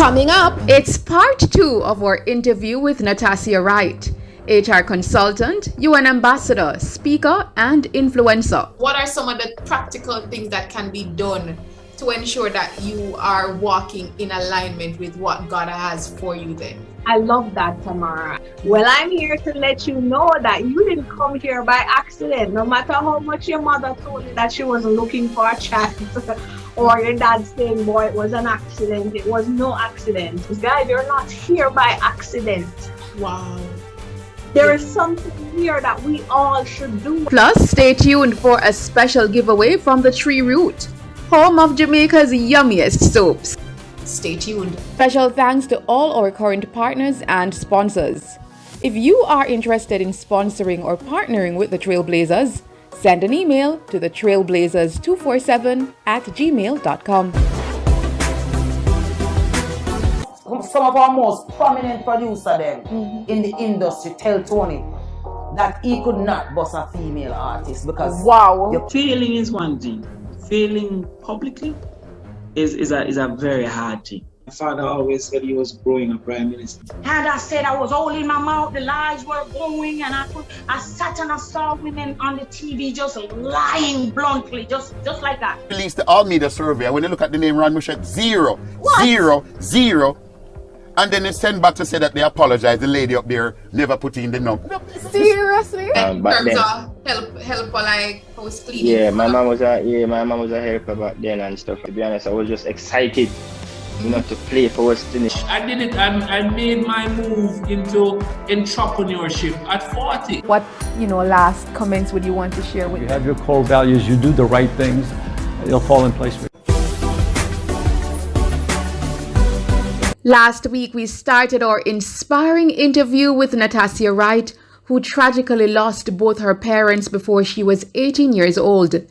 Coming up, it's part 2 of our interview with Natassia Wright, HR consultant, UN ambassador, speaker, and influencer. What are some of the practical things that can be done to ensure that you are walking in alignment with what God has for you then? I love that, Tamara. Well, I'm here to let you know that you didn't come here by accident. No matter how much your mother told you that she was looking for a child, or your dad saying, boy, it was an accident. It was no accident. Guys, you're not here by accident. Wow. There is something here that we all should do. Plus, stay tuned for a special giveaway from the Tree Root, home of Jamaica's yummiest soaps. Stay tuned. Special thanks to all our current partners and sponsors. If you are interested in sponsoring or partnering with the TrailBlazers, send an email to the trailblazers247@gmail.com. Some of our most prominent producer in the industry tell Tony that he could not bust a female artist because failing is one thing. Failing publicly is a very hard thing. My father always said he was growing a prime minister. And I said I was holding my mouth, the lies were going, and I sat and I saw women on the TV just lying bluntly, just like that. Released the all media survey, and when you look at the name Ron Mouchette, 0, What? 0, 0. And then they send back to say that they apologize. The lady up there never put in the number. Seriously? In terms of help like house cleaning. Yeah, my mom was a helper back then and stuff. To be honest, I was just excited, to play for West Indies. I did it. I made my move into entrepreneurship at 40. What, last comments would you want to share with You have your core values, you do the right things, it'll fall in place for you. Last week, we started our inspiring interview with Natassia Wright, who tragically lost both her parents before she was 18 years old.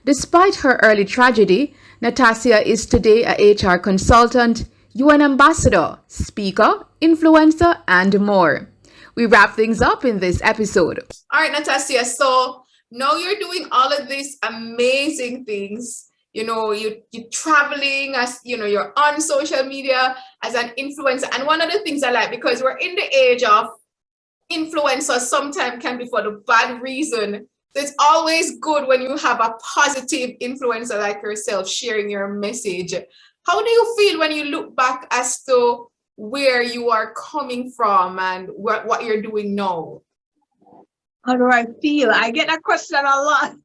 Despite her early tragedy, Natassia is today a HR consultant, UN ambassador, speaker, influencer, and more. We wrap things up in this episode. All right, Natassia. So now you're doing all of these amazing things. You're traveling, as you're on social media as an influencer. And one of the things I like, because we're in the age of influencers, sometimes can be for the bad reason. So it's always good when you have a positive influencer like yourself sharing your message. How do you feel when you look back as to where you are coming from and what you're doing now? How do I feel? I get that question a lot.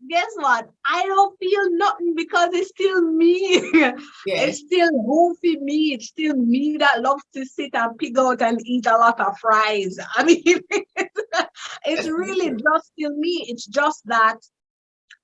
Guess what? I don't feel nothing because it's still me. Yeah. It's still goofy me. It's still me that loves to sit and pig out and eat a lot of fries. I mean, it's really just still me. It's just that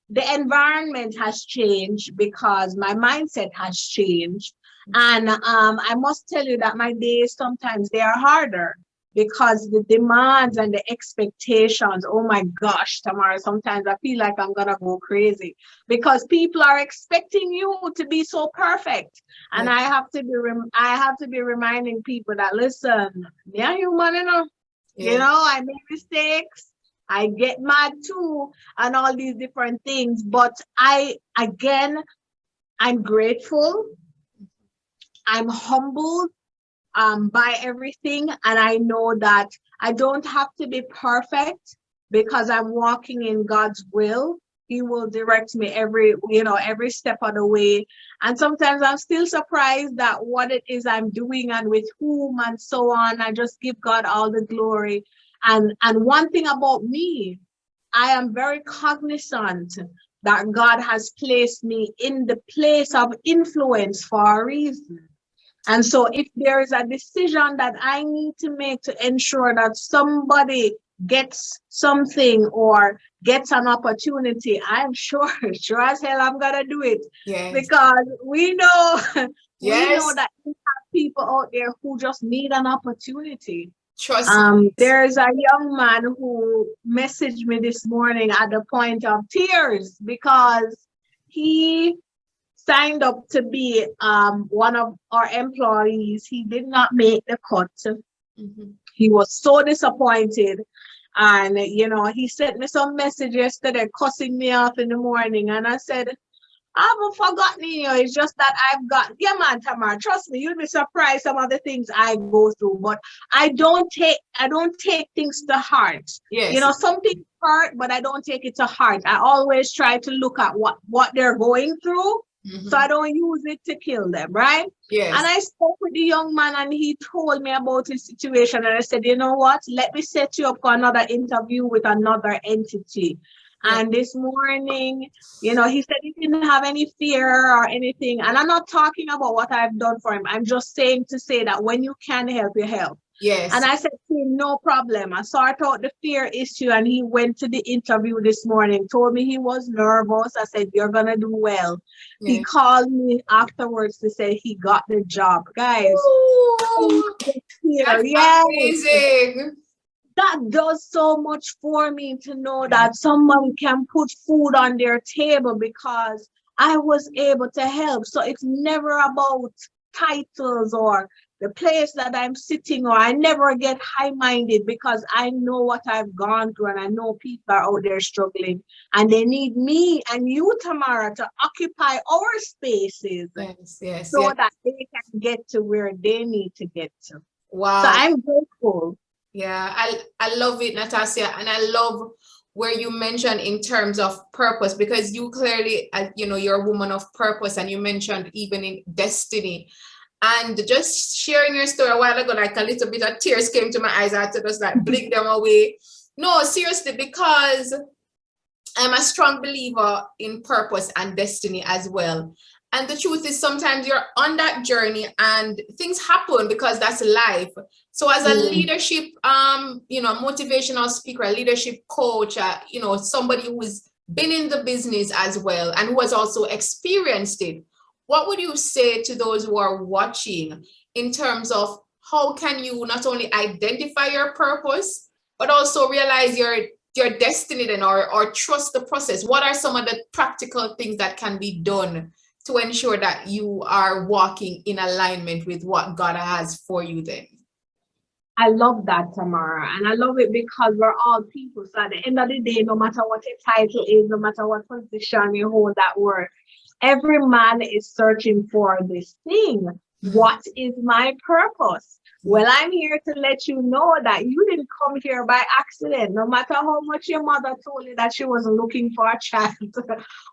the environment has changed because my mindset has changed. And I must tell you that my days sometimes they are harder. Because the demands and the expectations, oh my gosh, Tamara, sometimes I feel like I'm gonna go crazy because people are expecting you to be so perfect. And I have to be reminding people that, listen, yeah, human, I make mistakes, I get mad too, and all these different things. But I'm grateful, I'm humbled by everything, and I know that I don't have to be perfect because I'm walking in God's will. He will direct me every step of the way. And sometimes I'm still surprised that what it is I'm doing and with whom and so on. I just give God all the glory. And one thing about me, I am very cognizant that God has placed me in the place of influence for a reason. And so if there is a decision that I need to make to ensure that somebody gets something or gets an opportunity, I'm sure as hell I'm gonna do it. Yes. Because we know, we know that we have people out there who just need an opportunity. Trust There's a young man who messaged me this morning at the point of tears because he signed up to be one of our employees. He did not make the cut. Mm-hmm. He was so disappointed. And, he sent me some message yesterday cussing me off in the morning. And I said, I haven't forgotten you. It's just that I've got, yeah, man, Tamara, trust me, you'll be surprised some of the things I go through, but I don't take things to heart. Yes. You know, some things hurt, but I don't take it to heart. I always try to look at what they're going through. So I don't use it to kill them, right? Yes. And I spoke with the young man and he told me about his situation. And I said, you know what? Let me set you up for another interview with another entity. Yeah. And this morning, you know, he said he didn't have any fear or anything. And I'm not talking about what I've done for him. I'm just saying to say that when you can help, you help. Yes. And I said to him, no problem. I sort out the fear issue. And he went to the interview this morning, told me he was nervous. I said, you're going to do well. Yeah. He called me afterwards to say he got the job. Guys. Ooh, that's amazing. That does so much for me to know that someone can put food on their table because I was able to help. So it's never about titles or the place that I'm sitting, or I never get high-minded because I know what I've gone through and I know people are out there struggling and they need me and you, Tamara, to occupy our spaces so that they can get to where they need to get to. Wow. So I'm grateful. Yeah, I love it, Natassia, and I love where you mentioned in terms of purpose, because you clearly, you know, you're a woman of purpose, and you mentioned even in destiny. And just sharing your story a while ago, like a little bit of tears came to my eyes. I had to just like blink them away. No, seriously, because I'm a strong believer in purpose and destiny as well. And the truth is sometimes you're on that journey and things happen because that's life. So as a leadership, you know, motivational speaker, a leadership coach, you know, somebody who's been in the business as well and who has also experienced it, what would you say to those who are watching in terms of how can you not only identify your purpose, but also realize your destiny then, or trust the process? What are some of the practical things that can be done to ensure that you are walking in alignment with what God has for you then? I love that, Tamara. And I love it because we're all people. So at the end of the day, no matter what your title is, no matter what position you hold at work, every man is searching for this thing. What is my purpose? Well, I'm here to let you know that you didn't come here by accident. No matter how much your mother told you that she wasn't looking for a child,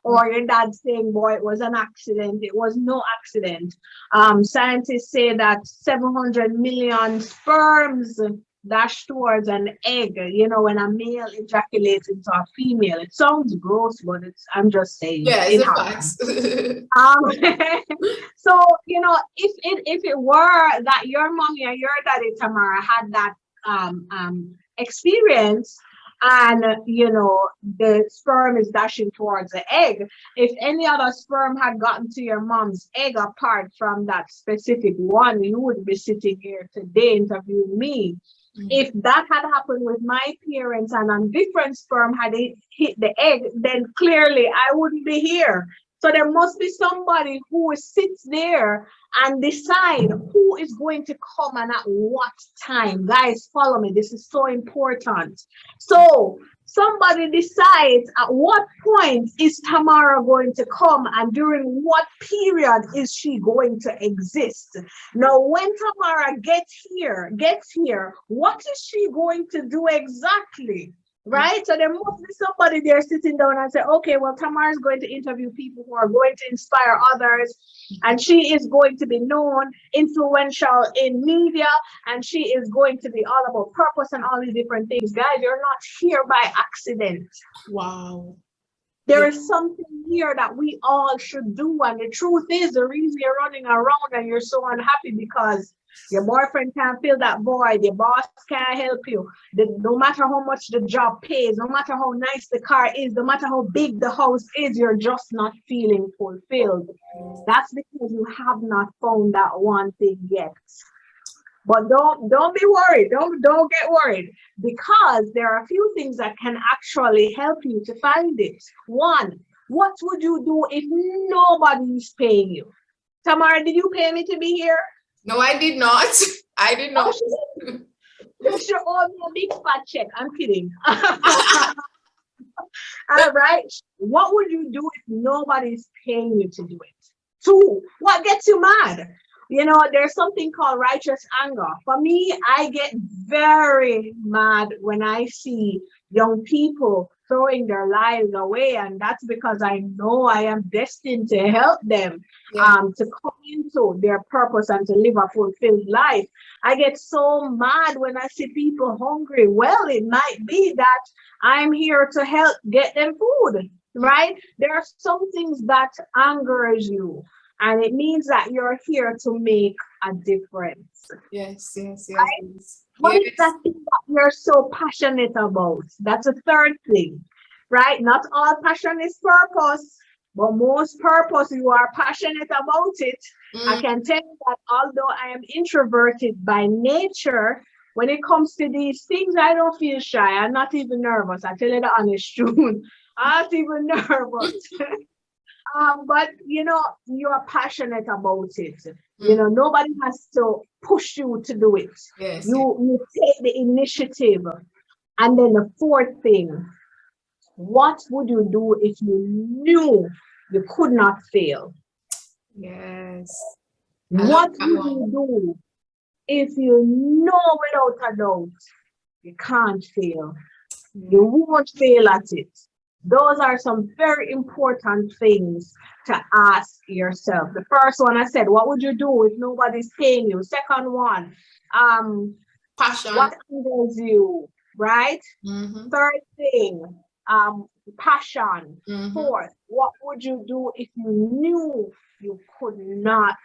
or your dad saying, boy, it was an accident. It was no accident. Scientists say that 700 million sperms dash towards an egg, you know, when a male ejaculates into a female. It sounds gross, but I'm just saying. Yeah, it's a fact. So, you know, if it were that your mommy or your daddy, Tamara, had that experience, and you know the sperm is dashing towards the egg, if any other sperm had gotten to your mom's egg apart from that specific one, you wouldn't be sitting here today interviewing me. If that had happened with my parents and a different sperm had hit the egg, then clearly I wouldn't be here. So there must be somebody who sits there and decide who is going to come and at what time. Guys, follow me. This is so important. So somebody decides at what point is Tamara going to come and during what period is she going to exist. Now, when Tamara gets here, what is she going to do exactly? Right? So there must be somebody there sitting down and say, okay, well, Tamara is going to interview people who are going to inspire others, and she is going to be known, influential in media, and she is going to be all about purpose and all these different things. Guys, you're not here by accident. Wow. There is something here that we all should do. And the truth is, the reason you're running around and you're so unhappy because your boyfriend can't fill that void, your boss can't help you. No matter how much the job pays, no matter how nice the car is, no matter how big the house is, you're just not feeling fulfilled. That's because you have not found that one thing yet. But don't be worried. Don't get worried, because there are a few things that can actually help you to find it. One, what would you do if nobody is paying you? Tamara, did you pay me to be here? No, I did not. I did not. You should owe me a big fat check. I'm kidding. All right. What would you do if nobody's paying you to do it? 2, what gets you mad? You know, there's something called righteous anger. For me, I get very mad when I see young people throwing their lives away, and that's because I know I am destined to help them to come into their purpose and to live a fulfilled life. I get so mad when I see people hungry. Well, it might be that I'm here to help get them food, right? There are some things that angers you, and it means that you're here to make a difference. Yes. Right? What is that thing that you're so passionate about? That's a third thing, right? Not all passion is purpose, but most purpose, you are passionate about it. I can tell you that although I am introverted by nature, when it comes to these things, I don't feel shy. I'm not even nervous. I tell you the honest truth. I'm not even nervous. But you know, you're passionate about it. You know, nobody has to push you to do it. You take the initiative. And then the fourth thing, what would you do if you knew you could not fail? Yes. What would you do if you know without a doubt you can't fail? You won't fail at it. Those are some very important things to ask yourself. The first one I said, what would you do if nobody's paying you? Second one, passion. What angers you, right? Third thing, passion. Fourth, what would you do if you knew you could not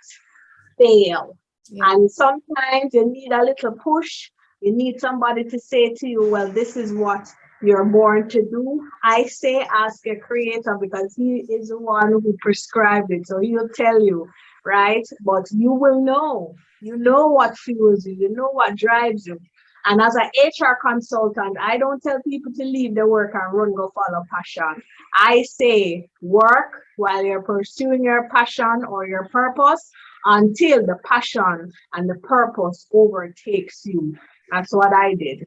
fail? And sometimes you need a little push. You need somebody to say to you, well, this is what you're born to do. I say ask your creator, because he is the one who prescribed it. So he'll tell you, right? But you will know. You know what fuels you. You know what drives you. And as an HR consultant, I don't tell people to leave their work and run go follow passion. I say work while you're pursuing your passion or your purpose until the passion and the purpose overtakes you. That's what I did.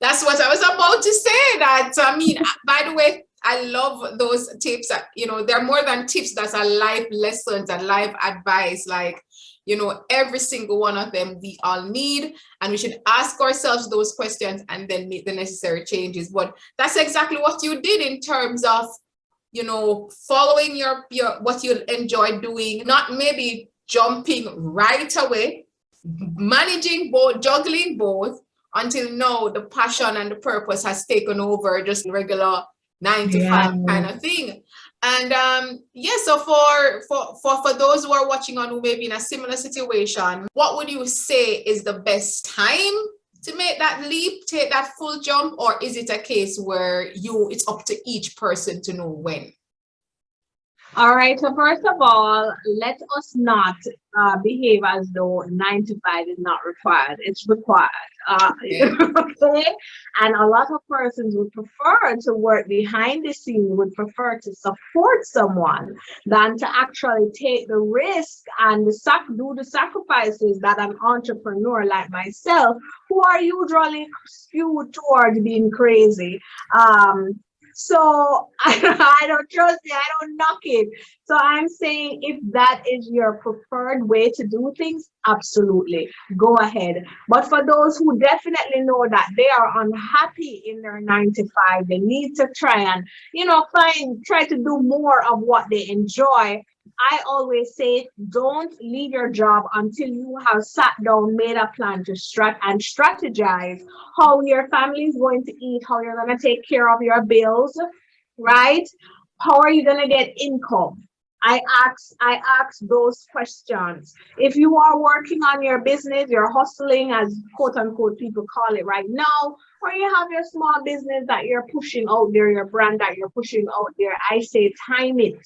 That's what I was about to say. That, I mean, by the way, I love those tips. That, you know, they're more than tips. That's a life lessons and life advice. Like, you know, every single one of them we all need, and we should ask ourselves those questions and then make the necessary changes. But that's exactly what you did in terms of, you know, following your what you enjoy doing, not maybe jumping right away, managing both, juggling both, until now the passion and the purpose has taken over just regular 9 to 5 kind of thing. And so for those who are watching on who may be in a similar situation, what would you say is the best time to make that leap, take that full jump? Or is it a case where it's up to each person to know when? All right, so first of all, let us not behave as though 9 to 5 is not required. It's required. Okay? And a lot of persons would prefer to work behind the scenes, would prefer to support someone than to actually take the risk and do the sacrifices that an entrepreneur like myself, who are usually skewed towards being crazy, so I don't trust it. I don't knock it. So I'm saying if that is your preferred way to do things, absolutely, go ahead. But for those who definitely know that they are unhappy in their 9 to 5, they need to try and, you know, try to do more of what they enjoy. I always say, don't leave your job until you have sat down, made a plan to strategize how your family is going to eat, how you're going to take care of your bills, right? How are you going to get income? I ask those questions. If you are working on your business, you're hustling, as quote unquote people call it right now, or you have your small business that you're pushing out there, your brand that you're pushing out there, I say time it.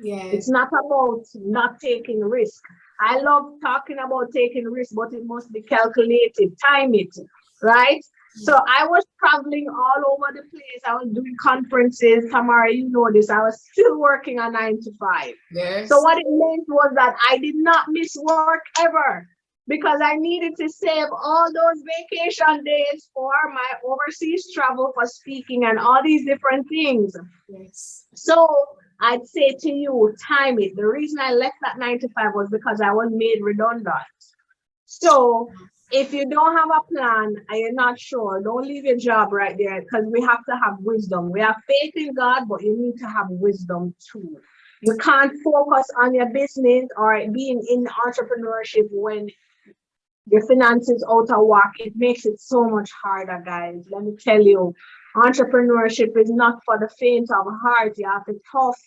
Yes. It's not about not taking risk. I love talking about taking risk, but it must be calculated. Time it, right? So I was traveling all over the place. I was doing conferences. Tamara, you know this. I was still working a 9 to 5. Yes. So what it meant was that I did not miss work ever. because I needed to save all those vacation days for my overseas travel for speaking and all these different things. Yes. So I'd say to you, time it. The reason I left that 9 to 5 was because I was made redundant. So if you don't have a plan and you're not sure, don't leave your job right there, because we have to have wisdom. We have faith in God, but you need to have wisdom too. You can't focus on your business or being in entrepreneurship when your finances out of whack. It makes it so much harder, guys. Let me tell you, entrepreneurship is not for the faint of heart. You have to tough.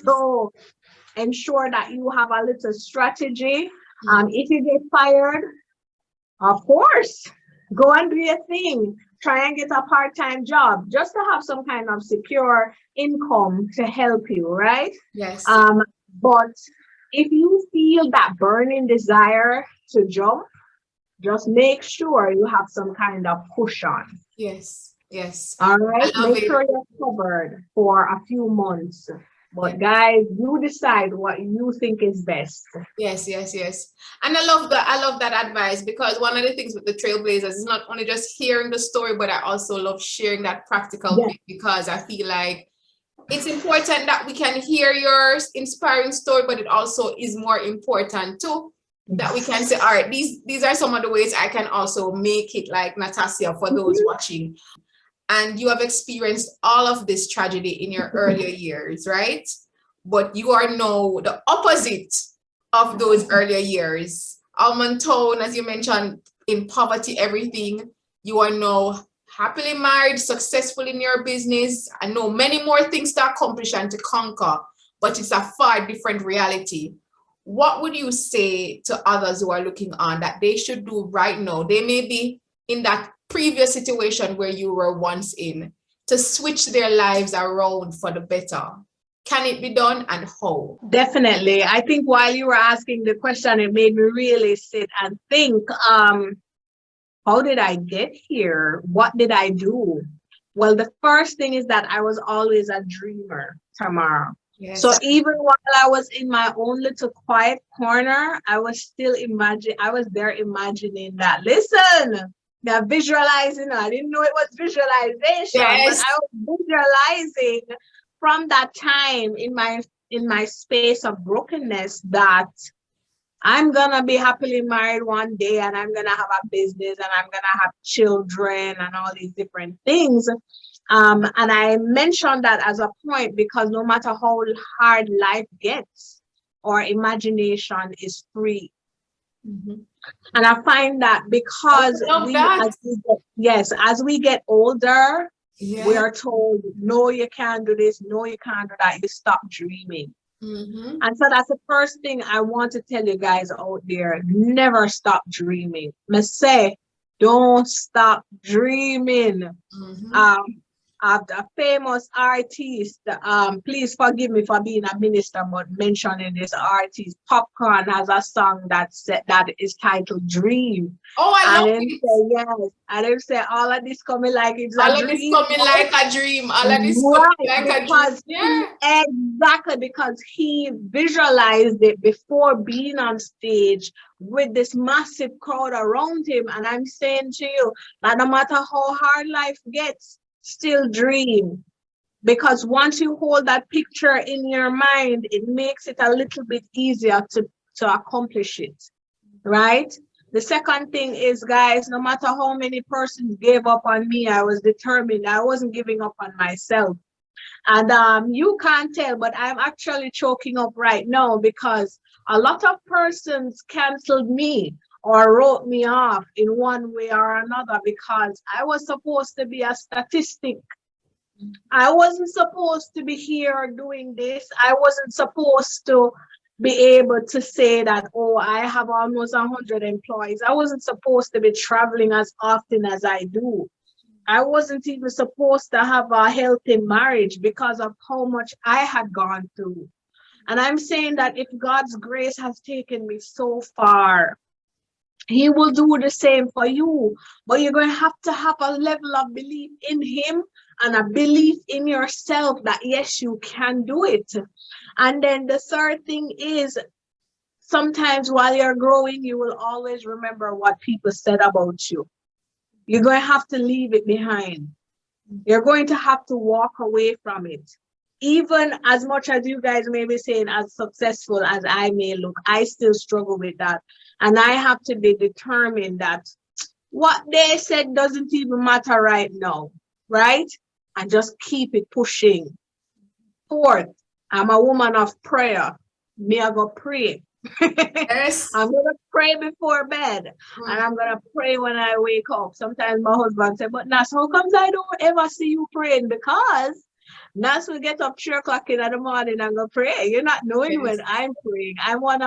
So ensure that you have a little strategy. If you get fired, of course, go and do your thing. Try and get a part-time job just to have some kind of secure income to help you, right? Yes. But if you feel that burning desire to jump, just make sure you have some kind of cushion. Yes. Yes. All right. Make it. sure you're covered for a few months. But guys, you decide what you think is best. Yes, yes, yes. And I love that advice, because one of the things with the Trailblazers is not only just hearing the story, but I also love sharing that practical bit, because I feel like it's important that we can hear your inspiring story, but it also is more important too that we can say, all right, these are some of the ways I can also make it like Natassia for those watching. And you have experienced all of this tragedy in your earlier years, right? But you are now the opposite of those earlier years. Almond tone, as you mentioned, in poverty, everything. You are now happily married, successful in your business. I know many more things to accomplish and to conquer, but it's a far different reality. What would you say to others who are looking on that they should do right now? They may be in that previous situation where you were once in, to switch their lives around for the better. Can it be done, and how? Definitely. I think while you were asking the question, it made me really sit and think, how did I get here? What did I do? Well, the first thing is that I was always a dreamer, Tamara. Yes. So even while I was in my own little quiet corner, I was there imagining that, listen, they're visualizing. I didn't know it was visualization, but I was visualizing from that time in my space of brokenness that I'm gonna be happily married one day, and I'm gonna have a business, and I'm gonna have children and all these different things. And I mentioned that as a point because no matter how hard life gets, our imagination is free. Mm-hmm. And I find that because as we get older, we are told, no, you can't do this, no, you can't do that. You stop dreaming. Mm-hmm. And so that's the first thing I want to tell you guys out there. Never stop dreaming. I say, don't stop dreaming. Mm-hmm. The famous artist, please forgive me for being a minister, but mentioning this artist, Popcorn has a song that is titled Dream. Oh, I love it. Say, yes. I didn't say all of this coming like it's a dream. All of this coming like a dream. All of this coming like a dream. Yeah. Exactly, because he visualized it before being on stage with this massive crowd around him. And I'm saying to you that no matter how hard life gets, still dream, because once you hold that picture in your mind, it makes it a little bit easier to accomplish it, right? The second thing is, guys, no matter how many persons gave up on me, I was determined. I wasn't giving up on myself. And you can't tell, but I'm actually choking up right now because a lot of persons canceled me or wrote me off in one way or another because I was supposed to be a statistic. I wasn't supposed to be here doing this. I wasn't supposed to be able to say that, oh, I have almost 100 employees. I wasn't supposed to be traveling as often as I do. I wasn't even supposed to have a healthy marriage because of how much I had gone through. And I'm saying that if God's grace has taken me so far, He will do the same for you, but you're going to have a level of belief in Him and a belief in yourself that yes, you can do it. And then the third thing is sometimes while you're growing, you will always remember what people said about you. You're going to have to leave it behind. You're going to have to walk away from it. Even as much as you guys may be saying as successful as I may look, I still struggle with that. And I have to be determined that what they said doesn't even matter right now, right? And just keep it pushing. Fourth, I'm a woman of prayer. Me, I go pray. Yes. I'm gonna pray before bed, and I'm gonna pray when I wake up. Sometimes my husband said, "But Nas, how comes I don't ever see you praying?" Because Nas will get up 3 o'clock in the morning and go pray. You're not knowing when I'm praying. I'm one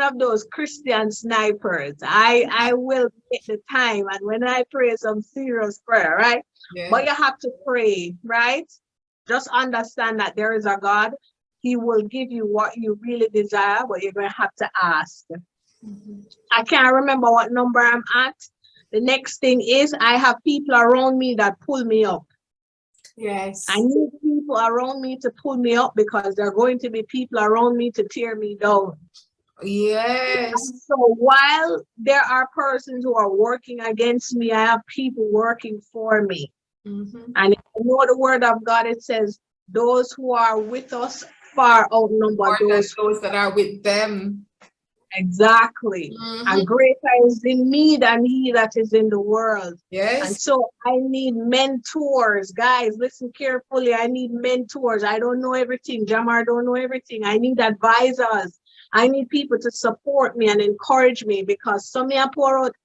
of those Christian snipers. I will take the time, and when I pray some serious prayer, right? Yeah. But you have to pray, right? Just understand that there is a God. He will give you what you really desire, but you're going to have to ask. I can't remember what number I'm at. The next thing is I have people around me that pull me up. Yes. I need people around me to pull me up because there are going to be people around me to tear me down. Yes. And so while there are persons who are working against me, I have people working for me. And if you know the word of God, it says, those who are with us far outnumber those that are with them. Exactly. And greater is in me than he that is in the world. Yes. And so I need mentors. Guys, listen carefully. I need mentors. I don't know everything. Jamar don't know everything. I need advisors. I need people to support me and encourage me, because some may pour out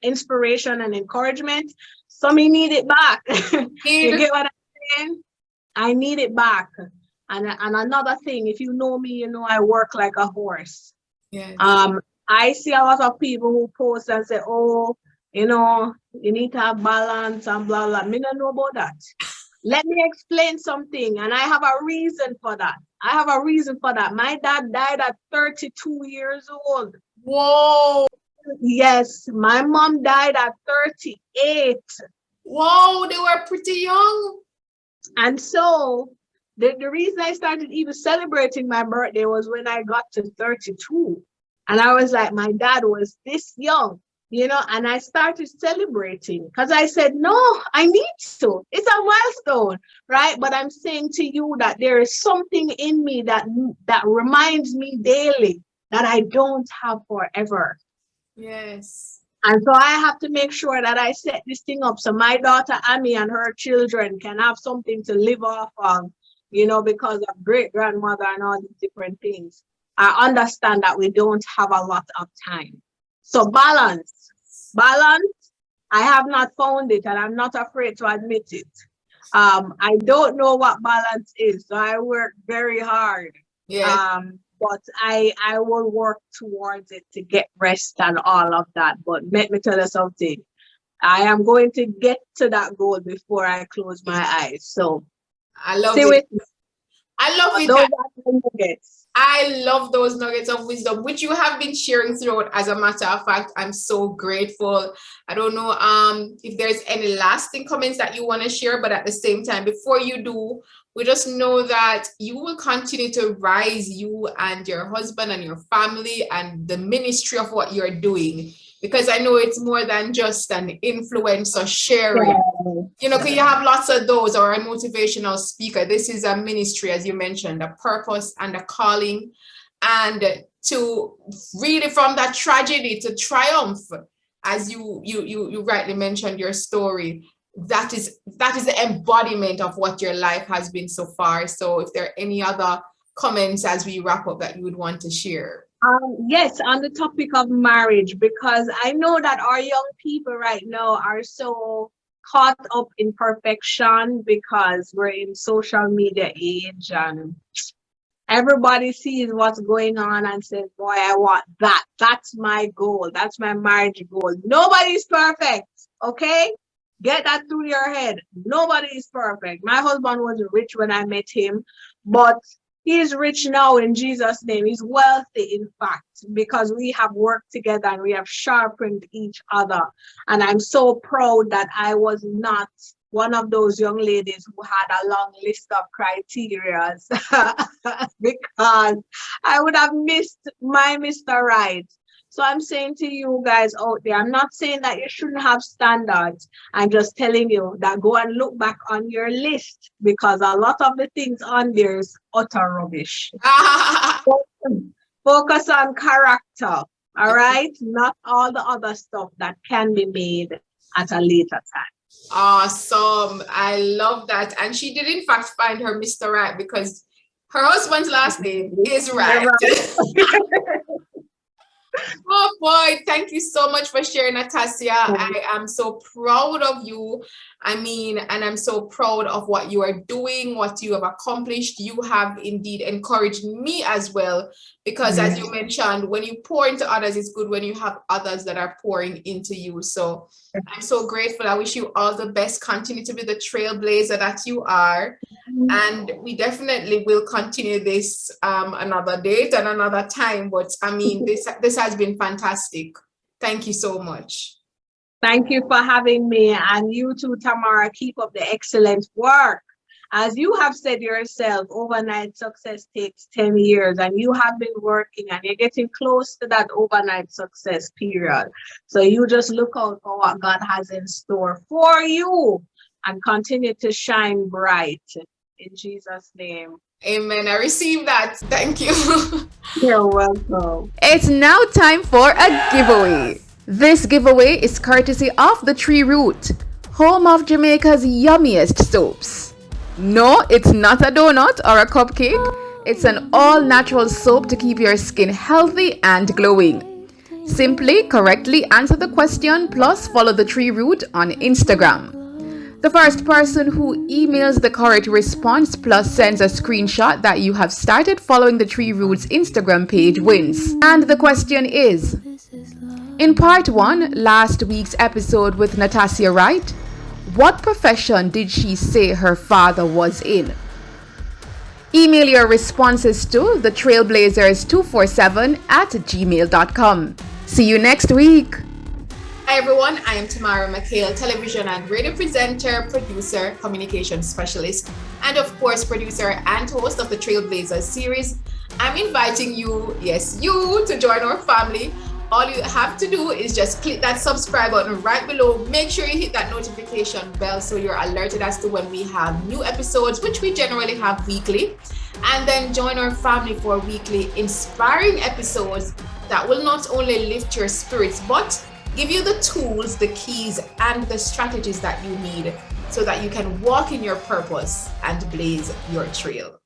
inspiration and encouragement. Some may need it back. You get what I'm saying? I need it back. And another thing, if you know me, you know I work like a horse. Yes. I see a lot of people who post and say, oh, you know, you need to have balance and blah, blah. Me don't know about that. Let me explain something. And I have a reason for that. My dad died at 32 years old. Whoa. Yes, my mom died at 38. Whoa, they were pretty young. And so the reason I started even celebrating my birthday was when I got to 32. And I was like, my dad was this young, you know, and I started celebrating because I said, no, I need to. It's a milestone, right? But I'm saying to you that there is something in me that reminds me daily that I don't have forever. Yes. And so I have to make sure that I set this thing up so my daughter Amy and her children can have something to live off of, you know, because of great-grandmother and all these different things. I understand that we don't have a lot of time. So balance. I have not found it, and I'm not afraid to admit it. I don't know what balance is, so I work very hard. Yeah. But I will work towards it to get rest and all of that. But let me tell you something. I am going to get to that goal before I close my eyes. So I love stay it. with me. I love it. Those are the nuggets. I love those nuggets of wisdom, which you have been sharing throughout. As a matter of fact, I'm so grateful. I don't know if there's any lasting comments that you want to share, but at the same time, before you do, we just know that you will continue to rise, you and your husband and your family and the ministry of what you're doing. Because I know it's more than just an influence or sharing. You know, because you have lots of those, or a motivational speaker. This is a ministry, as you mentioned, a purpose and a calling, and to really from that tragedy to triumph, as you rightly mentioned your story. That is the embodiment of what your life has been so far. So if there are any other comments as we wrap up that you would want to share. Yes, on the topic of marriage, because I know that our young people right now are so caught up in perfection because we're in social media age and everybody sees what's going on and says, boy, I want that. That's my goal. That's my marriage goal. Nobody's perfect, okay? Get that through your head. Nobody is perfect. My husband was rich when I met him, but he's rich now in Jesus' name. He's wealthy, in fact, because we have worked together and we have sharpened each other. And I'm so proud that I was not one of those young ladies who had a long list of criteria because I would have missed my Mr. Right. So I'm saying to you guys out there, I'm not saying that you shouldn't have standards. I'm just telling you that go and look back on your list because a lot of the things on there is utter rubbish. Focus on character, all right? Not all the other stuff that can be made at a later time. Awesome. I love that. And she did in fact find her Mr. Right because her husband's last name is Right. Oh boy, thank you so much for sharing, Natassia. I am so proud of you. I mean, and I'm so proud of what you are doing, what you have accomplished. You have indeed encouraged me as well, because as you mentioned, when you pour into others, it's good when you have others that are pouring into you. So I'm so grateful. I wish you all the best. Continue to be the trailblazer that you are. And we definitely will continue this another date and another time. But I mean, this has been fantastic. Thank you so much. Thank you for having me. And you too, Tamara, keep up the excellent work. As you have said yourself, overnight success takes 10 years, and you have been working and you're getting close to that overnight success period. So you just look out for what God has in store for you and continue to shine bright. In Jesus' name. Amen. I receive that. Thank you. You're welcome. It's now time for a giveaway. This giveaway is courtesy of the Tree Root, home of Jamaica's yummiest soaps. No, it's not a donut or a cupcake. It's an all-natural soap to keep your skin healthy and glowing. Simply correctly answer the question plus follow the Tree Root on Instagram. The first person who emails the correct response plus sends a screenshot that you have started following the Tree Root's Instagram page wins. And the question is, in part 1, last week's episode with Natassia Wright, what profession did she say her father was in? Email your responses to thetrailblazers247@gmail.com. See you next week. Hi everyone, I am Tamara McKayle, television and radio presenter, producer, communication specialist, and of course producer and host of the TrailBlazers series. I'm inviting you, yes you, to join our family. All you have to do is just click that subscribe button right below. Make sure you hit that notification bell so you're alerted as to when we have new episodes, which we generally have weekly. And then join our family for weekly inspiring episodes that will not only lift your spirits, but give you the tools, the keys, and the strategies that you need so that you can walk in your purpose and blaze your trail.